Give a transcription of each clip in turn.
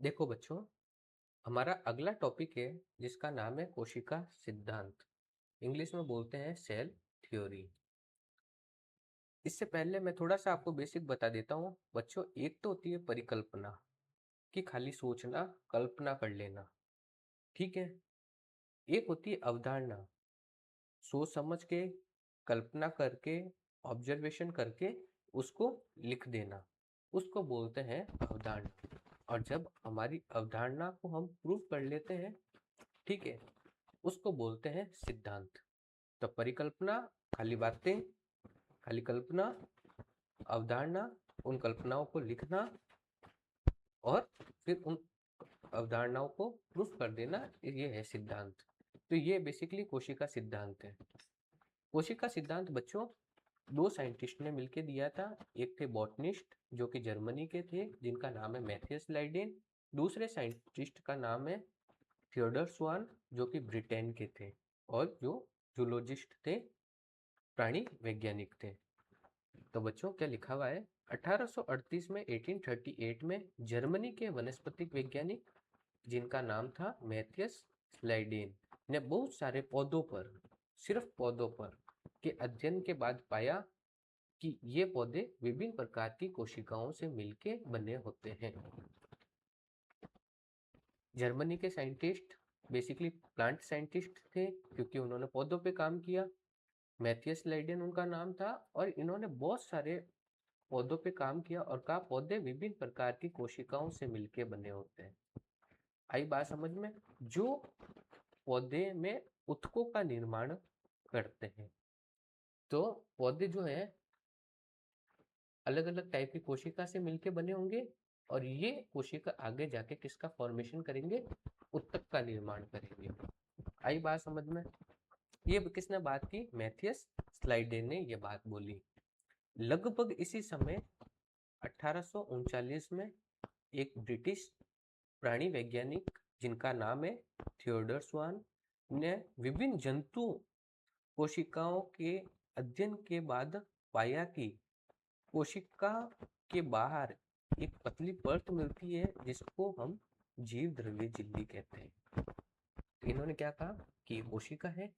देखो बच्चों, हमारा अगला टॉपिक है जिसका नाम है कोशिका सिद्धांत। इंग्लिश में बोलते हैं सेल थ्योरी। इससे पहले मैं थोड़ा सा आपको बेसिक बता देता हूँ बच्चों। एक तो होती है परिकल्पना, कि खाली सोचना, कल्पना कर लेना, ठीक है। एक होती है अवधारणा, सोच समझ के, कल्पना करके, ऑब्जर्वेशन करके उसको लिख देना, उसको बोलते हैं अवधारणा। और जब हमारी अवधारणा को हम प्रूव कर लेते हैं, ठीक है, उसको बोलते हैं सिद्धांत। तो परिकल्पना खाली बातें, खाली कल्पना, अवधारणा, उन कल्पनाओं को लिखना और फिर उन अवधारणाओं को प्रूफ कर देना, ये है सिद्धांत। तो ये बेसिकली कोशिका सिद्धांत है। कोशिका सिद्धांत बच्चों दो साइंटिस्ट ने मिलकर दिया था। एक थे बॉटनिस्ट जो कि जर्मनी के थे, जिनका नाम है मैथियस लाइडेन। दूसरे साइंटिस्ट का नाम है थियोडर स्वान, जो कि ब्रिटेन के थे और जो जूलॉजिस्ट थे, प्राणी वैज्ञानिक थे। तो बच्चों क्या लिखा हुआ है, 1838 में 1838 में जर्मनी के वनस्पतिक वैज्ञानिक जिनका नाम था मैथियस स्लाइडेन ने बहुत सारे पौधों पर, सिर्फ पौधों पर के अध्ययन के बाद पाया कि ये पौधे विभिन्न प्रकार की कोशिकाओं से मिलके बने होते हैं। जर्मनी के साइंटिस्ट बेसिकली प्लांट साइंटिस्ट थे, क्योंकि उन्होंने पौधों पे काम किया। मैथियस लाइडेन उनका नाम था और इन्होंने बहुत सारे पौधों पे काम किया और कहा पौधे विभिन्न प्रकार की कोशिकाओं से मिलके बने होते हैं। आई बात समझ में? जो पौधे में उत्तकों का निर्माण करते हैं। तो पौधे जो है अलग अलग टाइप की कोशिका से मिलके बने होंगे और ये कोशिका आगे जाके किसका फॉर्मेशन करेंगे, उत्तक का निर्माण करेंगे। आई बात समझ में? ये किसने बात की, मैथियस स्लाइडेन ने ये बात बोली। लगभग इसी समय 1839 में एक ब्रिटिश प्राणी वैज्ञानिक जिनका नाम है थियोडर स्वान ने विभिन्न जंतु कोशिकाओं के अध्ययन के बाद पाया कि कोशिका के बाहर एक पतली परत मिलती है जिसको हम जीव द्रव्य झिल्ली कहते हैं। तो इन्होंने क्या कहा कि कोशिका है,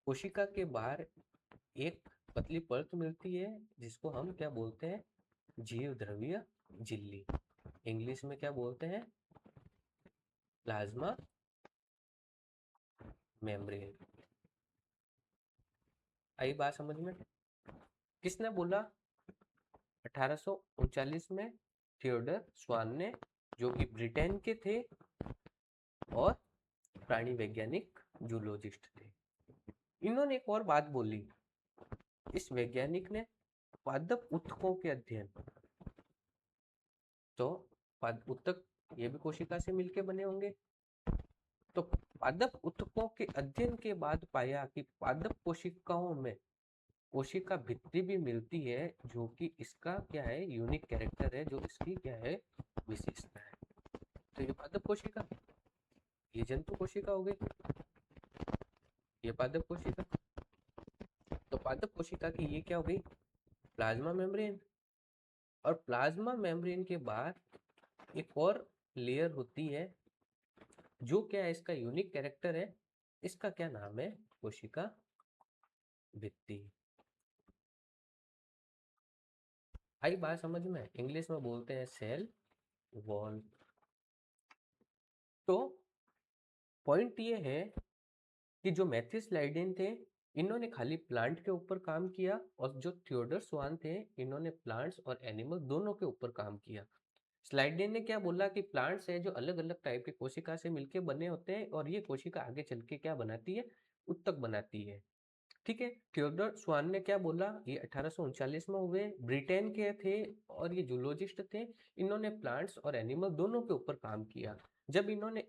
कोशिका के बाहर एक पतली परत मिलती है जिसको हम क्या बोलते हैं, जीव द्रव्य झिल्ली। इंग्लिश में क्या बोलते हैं, प्लाज्मा मेम्ब्रेन। आई बात समझ में? किसने बोला, 1839 में थियोडर स्वान ने, जो कि ब्रिटेन के थे और प्राणी वैज्ञानिक जूलॉजिस्ट थे। इन्होंने एक और बात बोली, इस वैज्ञानिक ने पादप उत्तकों के अध्ययन, तो उत्तक ये भी कोशिका से मिलके बने होंगे। तो पादप उत्तकों के अध्ययन के बाद पाया कि पादप कोशिकाओं में कोशिका भित्ति भी मिलती है, जो कि इसका क्या है, यूनिक कैरेक्टर है, जो इसकी क्या है, विशेषता है। तो ये पादप कोशिका, ये जंतु कोशिका हो गई, ये पादप कोशिका। तो पादप कोशिका की ये क्या हो गई, प्लाज्मा मेम्ब्रेन। और प्लाज्मा मेम्ब्रेन के बाद एक और लेयर होती है, जो क्या है, इसका यूनिक कैरेक्टर है, इसका क्या नाम है, कोशिका भित्ति। आई बात समझ में? इंग्लिश में बोलते हैं सेल वॉल। तो पॉइंट ये है कि जो मैथियस लाइडेन थे, इन्होंने खाली प्लांट के ऊपर काम किया और जो थियोडर स्वान थे, इन्होंने प्लांट्स और एनिमल दोनों के ऊपर काम किया। स्लाइडेन ने क्या बोला कि प्लांट्स है जो अलग अलग टाइप के कोशिका से मिलके बने होते हैं और ये कोशिका आगे चल के क्या बनाती है, उत्तक बनाती है, ठीक है। थियोडर स्वान ने क्या बोला, ये 1839 में हुए, ब्रिटेन के थे और ये जूलॉजिस्ट थे। इन्होंने प्लांट्स और एनिमल दोनों के ऊपर काम किया। जब इन्होंने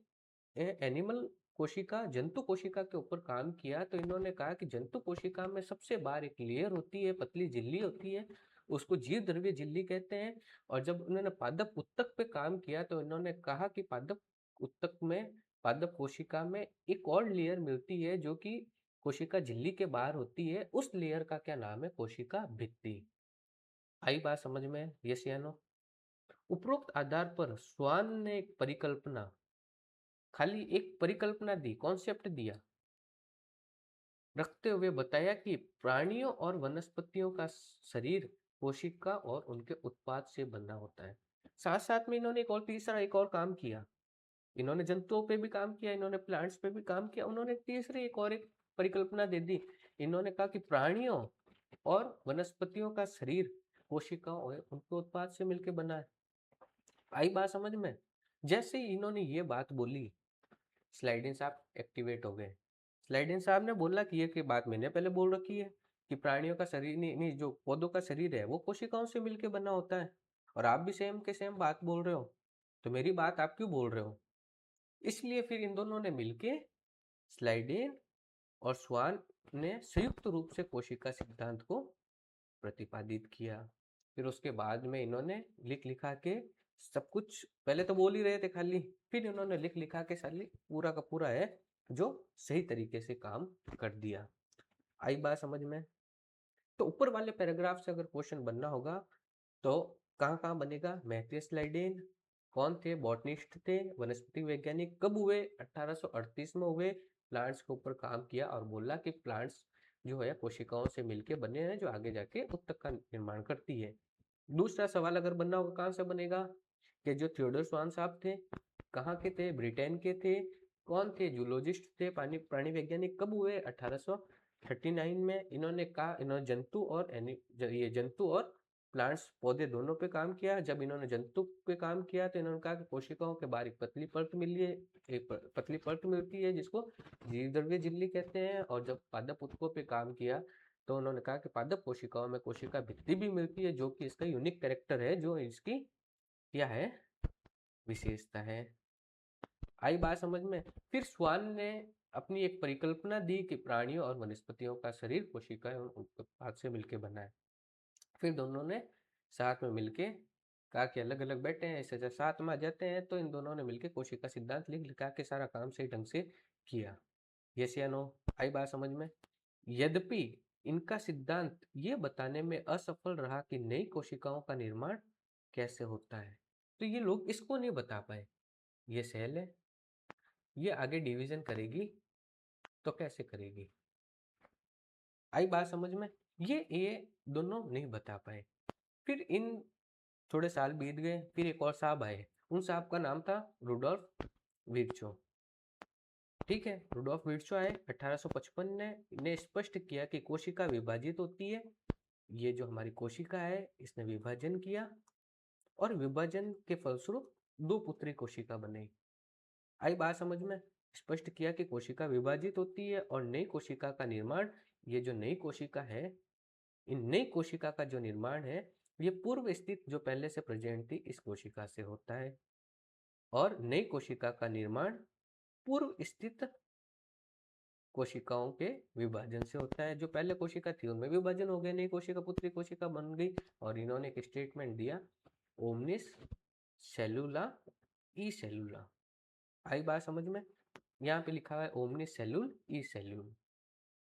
एनिमल कोशिका, जंतु कोशिका के ऊपर काम किया, तो इन्होंने कहा कि जंतु कोशिका में सबसे बाहर एक लेयर होती है, पतली झिल्ली होती है, उसको जीव द्रव्य झिल्ली कहते हैं। और जब उन्होंने पादप उत्तक पे काम किया, तो इन्होंने कहा कि पादप उत्तक में, पादप कोशिका में एक और लेयर मिलती है जो कि कोशिका झिल्ली के बाहर होती है। उस लेयर का क्या नाम है, कोशिका भित्ति। आई बात समझ में? यस या नो? उपरोक्त आधार पर स्वान ने एक परिकल्पना, खाली एक परिकल्पना दी, कॉन्सेप्ट दिया, रखते हुए बताया कि प्राणियों और वनस्पतियों का शरीर कोशिका और उनके उत्पाद से बना होता है। साथ साथ में इन्होंने एक और काम किया। इन्होंने जंतुओं पे भी काम किया, इन्होंने प्लांट्स पे भी काम किया, उन्होंने तीसरी एक परिकल्पना दे दी। इन्होंने कहा कि प्राणियों और वनस्पतियों का शरीर कोशिकाओं और उनके उत्पाद से मिलकर बना है। आई बात समझ में? जैसे ही इन्होंने ये बात बोली, स्लाइडिन साहब एक्टिवेट हो गए। स्लाइडिन साहब ने बोला कि ये बात मैंने पहले बोल रखी है कि प्राणियों का शरीर नहीं, जो पौधों का शरीर है वो कोशिकाओं से मिलकर बना होता है, और आप भी सेम के सेम बात बोल रहे हो, तो मेरी बात आप क्यों बोल रहे हो? इसलिए फिर इन दोनों ने मिलके, स्लाइडेन और स्वान ने संयुक्त रूप से कोशिका सिद्धांत को प्रतिपादित किया। फिर उसके बाद में इन्होंने लिख लिखा के सब कुछ, पहले तो बोल ही रहे थे खाली, फिर इन्होंने लिख लिखा के साली पूरा का पूरा है जो सही तरीके से काम कर दिया। आई बात समझ में? तो ऊपर वाले पैराग्राफ से अगर क्वेश्चन बनना होगा तो कहाँ कहाँ बनेगा? मैथियस स्लाइडेन कौन थे? बॉटनिस्ट थे, वनस्पति वैज्ञानिक। कब हुए? 1838 में हुए। प्लांट्स के ऊपर काम किया और बोला कि प्लांट्स जो है कोशिकाओं से मिलके बने हैं जो आगे जाके उत्तक का निर्माण करती है। दूसरा सवाल अगर बनना होगा कहाँ से बनेगा, कि जो थियोडोर स्वान साहब थे कहाँ के थे? ब्रिटेन के थे। कौन थे? जूलॉजिस्ट थे, प्राणी वैज्ञानिक। कब हुए? 1839 में। इन्होंने कहा, इन्होंने जंतु और प्लांट्स, पौधे दोनों पे काम किया। जब इन्होंने जंतु पे काम किया तो इन्होंने कहा कि कोशिकाओं के बाहर एक पतली परत मिली है, एक पतली परत मिलती है जिसको जीवद्रव्य झिल्ली कहते हैं। और जब पादप ऊतकों पे काम किया तो उन्होंने कहा कि पादप कोशिकाओं में कोशिका भित्ति भी मिलती है, जो कि इसका यूनिक कैरेक्टर है, जो इसकी क्या है? विशेषता है। आई बात समझ में? फिर स्वान ने अपनी एक परिकल्पना दी कि प्राणियों और वनस्पतियों का शरीर कोशिकाएं और उनके उत्पाद से मिलकर बना है। फिर दोनों ने साथ में मिलके कहा कि अलग अलग बैठे हैं, ऐसे जब साथ में आ जाते हैं, तो इन दोनों ने मिलकर कोशिका सिद्धांत लिख लिखा के सारा काम सही ढंग से किया। यस या नो? आई बात समझ में? यद्यपि इनका सिद्धांत ये बताने में असफल रहा कि नई कोशिकाओं का निर्माण कैसे होता है, तो ये लोग इसको नहीं बता पाए। ये सेल है, ये आगे डिवीजन करेगी तो कैसे करेगी? आई बात समझ में? ये दोनों नहीं बता पाए। फिर इन थोड़े साल बीत गए, फिर एक और साहब आए। उन साहब का नाम था रुडोल्फ विर्चो। ठीक है, रुडोल्फ विर्चो आए 1855 ने स्पष्ट किया कि कोशिका विभाजित होती है। ये जो हमारी कोशिका है इसने विभाजन किया और विभाजन के फलस्वरूप दो पुत्री कोशिका बने। आई बात समझ में? स्पष्ट किया कि कोशिका विभाजित होती है और नई कोशिका का निर्माण, ये जो नई कोशिका है, इन नई कोशिका का जो निर्माण है ये पूर्व स्थित जो पहले से प्रेजेंट थी इस कोशिका से होता है, और नई कोशिका का निर्माण पूर्व स्थित कोशिकाओं के विभाजन से होता है। जो पहले कोशिका थी उनमें विभाजन हो गया, नई कोशिका पुत्री कोशिका बन गई। और इन्होंने एक स्टेटमेंट दिया, ओमनिस सेलुला ई सेलुला। आई बात समझ में? यहाँ पे लिखा हुआ है ओमनिस सेलुल ई सेल्यूल।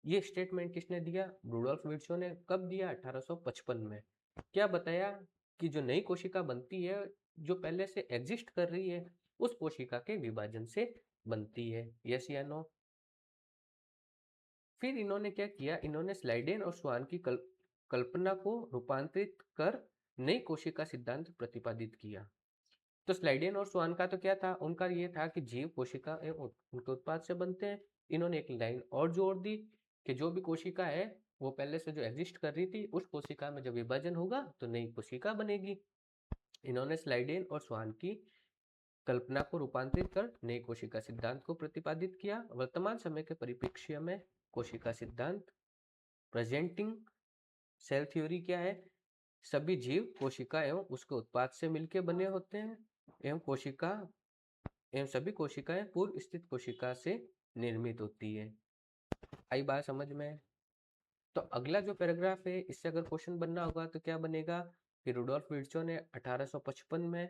ये स्टेटमेंट किसने दिया? रुडोल्फ विर्चो ने। कब दिया? 1855 में। क्या बताया? कि जो नई कोशिका बनती है जो पहले से एग्जिस्ट कर रही है उस कोशिका के विभाजन से बनती है। यस या नो? फिर इन्होंने क्या किया? इन्होंने स्लाइडेन और स्वान की कल्पना को रूपांतरित कर नई कोशिका सिद्धांत प्रतिपादित किया। तो स्लाइडेन और स्वान का तो क्या था? उनका ये था कि जीव कोशिका एवं उनके उत्पाद से बनते हैं। इन्होंने एक लाइन और जोड़ दी कि जो भी कोशिका है वो पहले से जो एग्जिस्ट कर रही थी उस कोशिका में जब विभाजन होगा तो नई कोशिका बनेगी। इन्होंने स्लाइडेन और स्वान की कल्पना को रूपांतरित कर नई कोशिका सिद्धांत को प्रतिपादित किया। वर्तमान समय के परिप्रेक्ष्य में कोशिका सिद्धांत, प्रेजेंटिंग सेल थ्योरी क्या है? सभी जीव कोशिका एवं उसके उत्पाद से मिलकर बने होते हैं एवं सभी कोशिकाएं पूर्व स्थित कोशिका से निर्मित होती है। आई बात समझ में? तो अगला जो पैराग्राफ है इससे अगर क्वेश्चन बनना होगा तो क्या बनेगा कि रुडोल्फ विर्चो ने 1855 में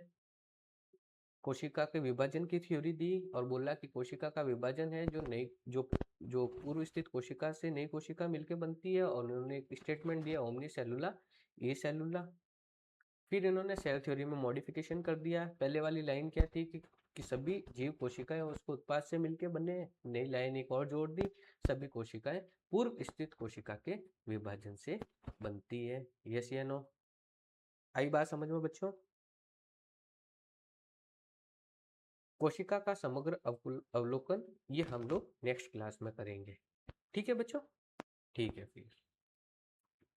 कोशिका के विभाजन की थ्योरी दी और बोला कि कोशिका का विभाजन है जो नई जो पूर्व स्थित कोशिका से नई कोशिका मिलकर बनती है, और उन्होंने एक स्टेटमेंट दिया ओमनी सेलुला ए सेलुला। फिर इन्होंने सेल थ्योरी में मॉडिफिकेशन कर दिया। पहले वाली लाइन क्या थी कि सभी जीव कोशिकाएं उसको उत्पाद से मिलकर बने हैं। नई लाइन एक और जोड़ दी, सभी कोशिकाएं पूर्व स्थित कोशिका के विभाजन से बनती है। यस या नो? आई बात समझ में बच्चों? कोशिका का समग्र अवलोकन ये हम लोग नेक्स्ट क्लास में करेंगे। ठीक है बच्चों? ठीक है फिर।